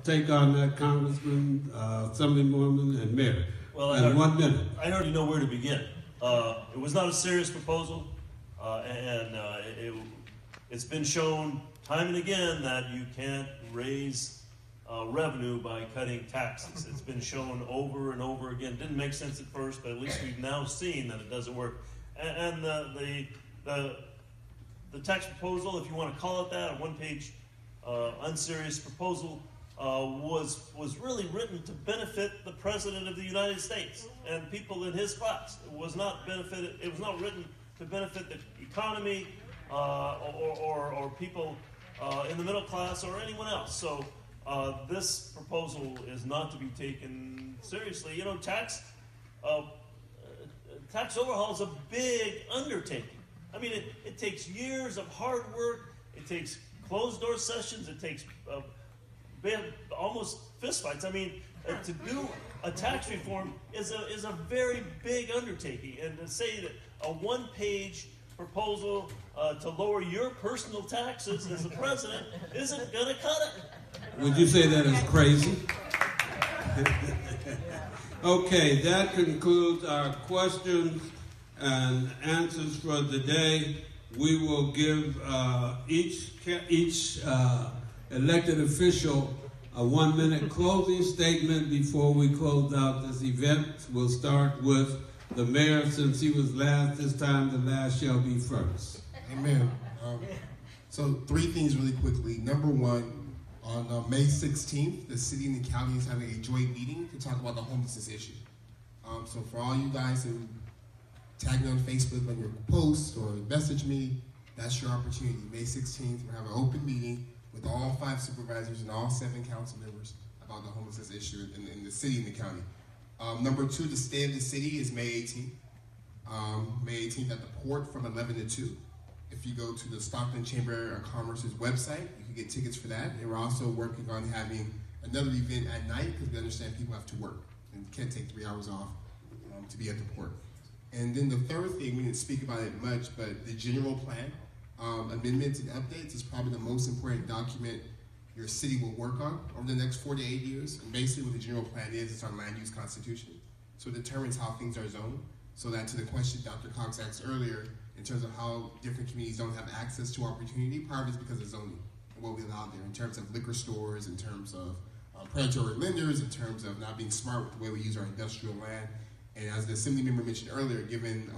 take on that, Congressman, Assemblywoman, and Mayor? Well, in 1 minute. I already know where to begin. It was not a serious proposal, it's been shown time and again that you can't raise revenue by cutting taxes. It's been shown over and over again. Didn't make sense at first, but at least we've now seen that it doesn't work. And the tax proposal, if you want to call it that, a one-page unserious proposal, was really written to benefit the President of the United States and people in his class. It was not written to benefit the economy or people in the middle class or anyone else. So this proposal is not to be taken seriously. You know, tax overhaul is a big undertaking. I mean, it takes years of hard work. It takes closed-door sessions. It takes almost fistfights. I mean, to do a tax reform is a very big undertaking. And to say that a one-page proposal to lower your personal taxes as the president isn't going to cut it. Would you say that is crazy? Okay, that concludes our questions and answers for the day. We will give each elected official a 1-minute closing statement before we close out this event. We'll start with the mayor, since he was last this time, the last shall be first. Amen. So 3 things really quickly. Number 1, on May 16th, the city and the county is having a joint meeting to talk about the homelessness issue. So for all you guys who tag me on Facebook on your post or message me, that's your opportunity. May 16th, we'll have an open meeting with all 5 supervisors and all 7 council members about the homelessness issue in the city and the county. Number 2, the State of the City is May 18th. May 18th at the port from 11 to 2. If you go to the Stockton Chamber of Commerce's website, you can get tickets for that. And we're also working on having another event at night because we understand people have to work and can't take 3 hours off to be at the port. And then the third thing, we didn't speak about it much, but the general plan, amendments and updates is probably the most important document your city will work on over the next 4 to 8 years. And basically what the general plan is, it's our land use constitution. So it determines how things are zoned. So that to the question Dr. Cox asked earlier, in terms of how different communities don't have access to opportunity, part of it's because of zoning and what we allow there in terms of liquor stores, in terms of predatory lenders, in terms of not being smart with the way we use our industrial land. And as the Assembly member mentioned earlier, given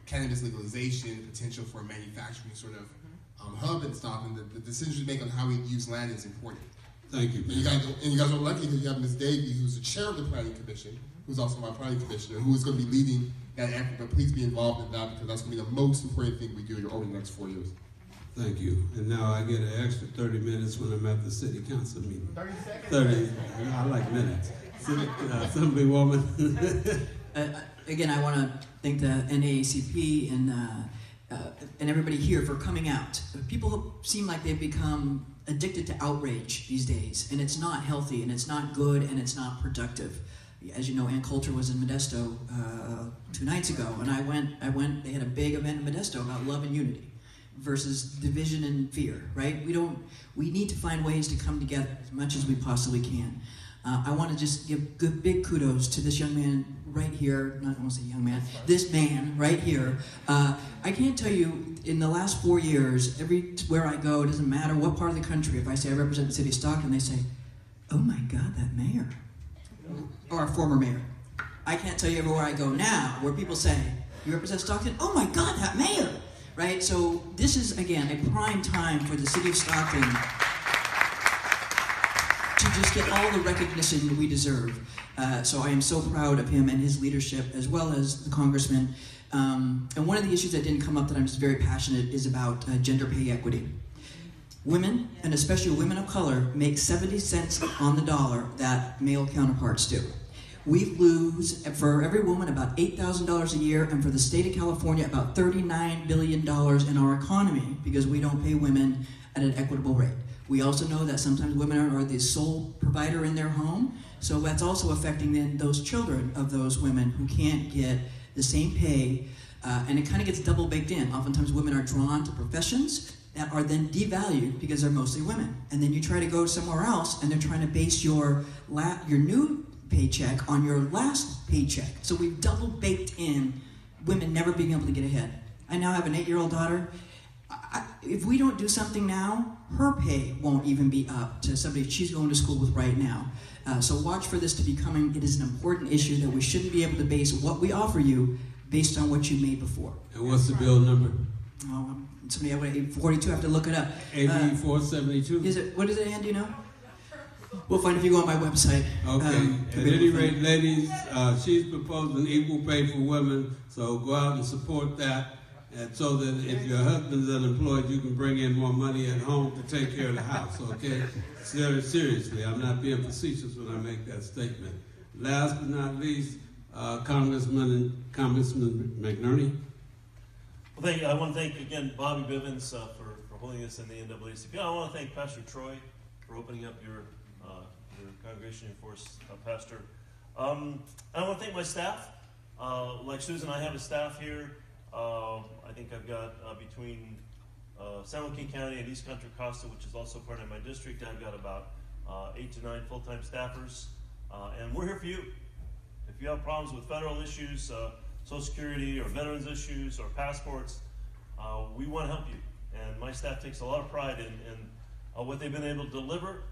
cannabis legalization, potential for a manufacturing sort of hub and stuff, and the decisions we make on how we use land is important. Thank you. And you guys are lucky because you have Ms. Davey, who's the chair of the Planning Commission, who's also my planning commissioner, who is going to be leading that effort. But please be involved in that because that's going to be the most important thing we do over the next 4 years. Thank you. And now I get an extra 30 minutes when I'm at the city council meeting. 30 seconds. 30. I like minutes. Assemblywoman. Again, I want to thank the NAACP and everybody here for coming out. People seem like they've become addicted to outrage these days, and it's not healthy, and it's not good, and it's not productive. As you know, Ann Coulter was in Modesto 2 nights ago, and I went. They had a big event in Modesto about love and unity versus division and fear. Right? We need to find ways to come together as much as we possibly can. I want to just give big kudos to this young man right here. Not I won't say young man. This man right here. I can't tell you, in the last 4 years, everywhere I go, it doesn't matter what part of the country, if I say I represent the city of Stockton, they say, "Oh my God, that mayor," or a former mayor. I can't tell you everywhere I go now where people say, "You represent Stockton? Oh my God, that mayor!" Right? So this is again a prime time for the city of Stockton to just get all the recognition that we deserve. So I am so proud of him and his leadership, as well as the congressman. And one of the issues that didn't come up that I'm just very passionate is about gender pay equity. Women, and especially women of color, make 70 cents on the dollar that male counterparts do. We lose, for every woman, about $8,000 a year, and for the state of California, about $39 billion in our economy, because we don't pay women at an equitable rate. We also know that sometimes women are the sole provider in their home, so that's also affecting then those children of those women who can't get the same pay, and it kind of gets double baked in. Oftentimes women are drawn to professions that are then devalued because they're mostly women. And then you try to go somewhere else, and they're trying to base your new paycheck on your last paycheck. So we've double baked in women never being able to get ahead. I now have an 8-year-old daughter. If we don't do something now, her pay won't even be up to somebody she's going to school with right now. So watch for this to be coming. It is an important issue that we shouldn't be able to base what we offer you based on what you made before. And what's the bill number? Oh, somebody, 42, I have to look it up. AB 472? Is it? What is it, Ann? Do you know? We'll find if you go on my website. Okay. At any rate, ladies, she's proposing equal pay for women, so go out and support that. And so that if your husband's unemployed, you can bring in more money at home to take care of the house, okay? Seriously, I'm not being facetious when I make that statement. Last but not least, Congressman McNerney. Well, I want to thank, again, Bobby Bivens for holding this in the NAACP. I want to thank Pastor Troy for opening up your congregation, of course, Pastor. I want to thank my staff. Like Susan, I have a staff here. I think I've got between San Joaquin County and East Contra Costa, which is also part of my district, I've got about 8 to 9 full-time staffers. And we're here for you. If you have problems with federal issues, Social Security or veterans issues or passports, we want to help you. And my staff takes a lot of pride in what they've been able to deliver.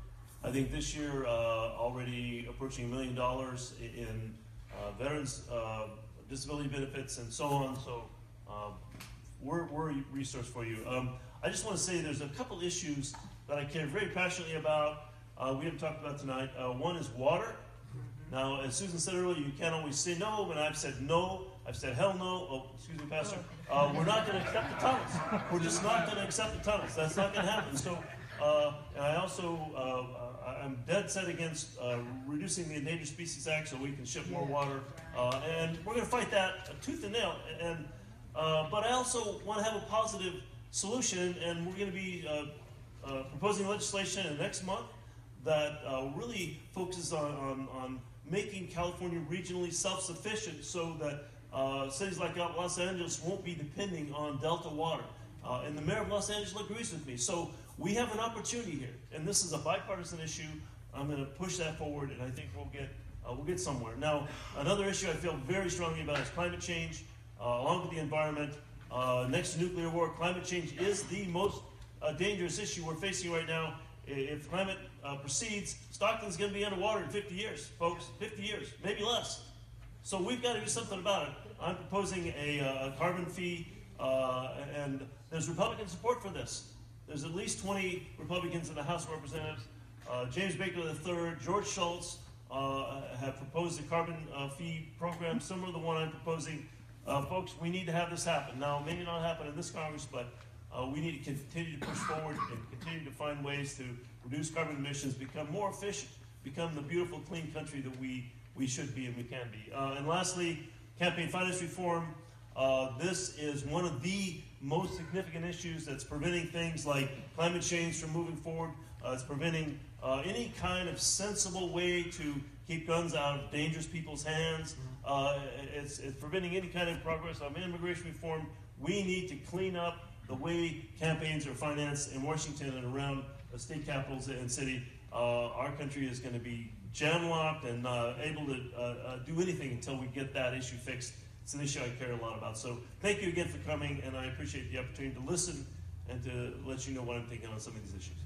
I think this year already approaching $1 million in veterans disability benefits and so on. So we're a resource for you. I just want to say there's a couple issues that I care very passionately about. We haven't talked about tonight. One is water. Now, as Susan said earlier, you can't always say no, and I've said no. I've said hell no. Oh, excuse me, Pastor. We're not going to accept the tunnels. We're just not going to accept the tunnels. That's not going to happen. So, and I also, I'm dead set against reducing the Endangered Species Act so we can ship more water. And we're going to fight that tooth and nail. But I also want to have a positive solution, and we're going to be proposing legislation next month that really focuses on making California regionally self-sufficient so that cities like Los Angeles won't be depending on Delta water. And the mayor of Los Angeles agrees with me. So we have an opportunity here, and this is a bipartisan issue. I'm going to push that forward, and I think we'll get somewhere. Now, another issue I feel very strongly about is climate change, along with the environment. Next to nuclear war, climate change is the most dangerous issue we're facing right now. If climate proceeds, Stockton's going to be underwater in 50 years, folks. 50 years, maybe less. So we've got to do something about it. I'm proposing a carbon fee, and there's Republican support for this. There's at least 20 Republicans in the House of Representatives. James Baker III, George Shultz have proposed a carbon fee program similar to the one I'm proposing. Folks, we need to have this happen. Now, it may not happen in this Congress, but we need to continue to push forward and continue to find ways to reduce carbon emissions, become more efficient, become the beautiful, clean country that we should be and we can be. And lastly, campaign finance reform. This is one of the most significant issues that's preventing things like climate change from moving forward. It's preventing any kind of sensible way to keep guns out of dangerous people's hands. It's preventing any kind of progress on immigration reform. We need to clean up the way campaigns are financed in Washington and around the state capitals and city. Our country is going to be jam-locked and able to do anything until we get that issue fixed. It's an issue I care a lot about. So thank you again for coming, and I appreciate the opportunity to listen and to let you know what I'm thinking on some of these issues.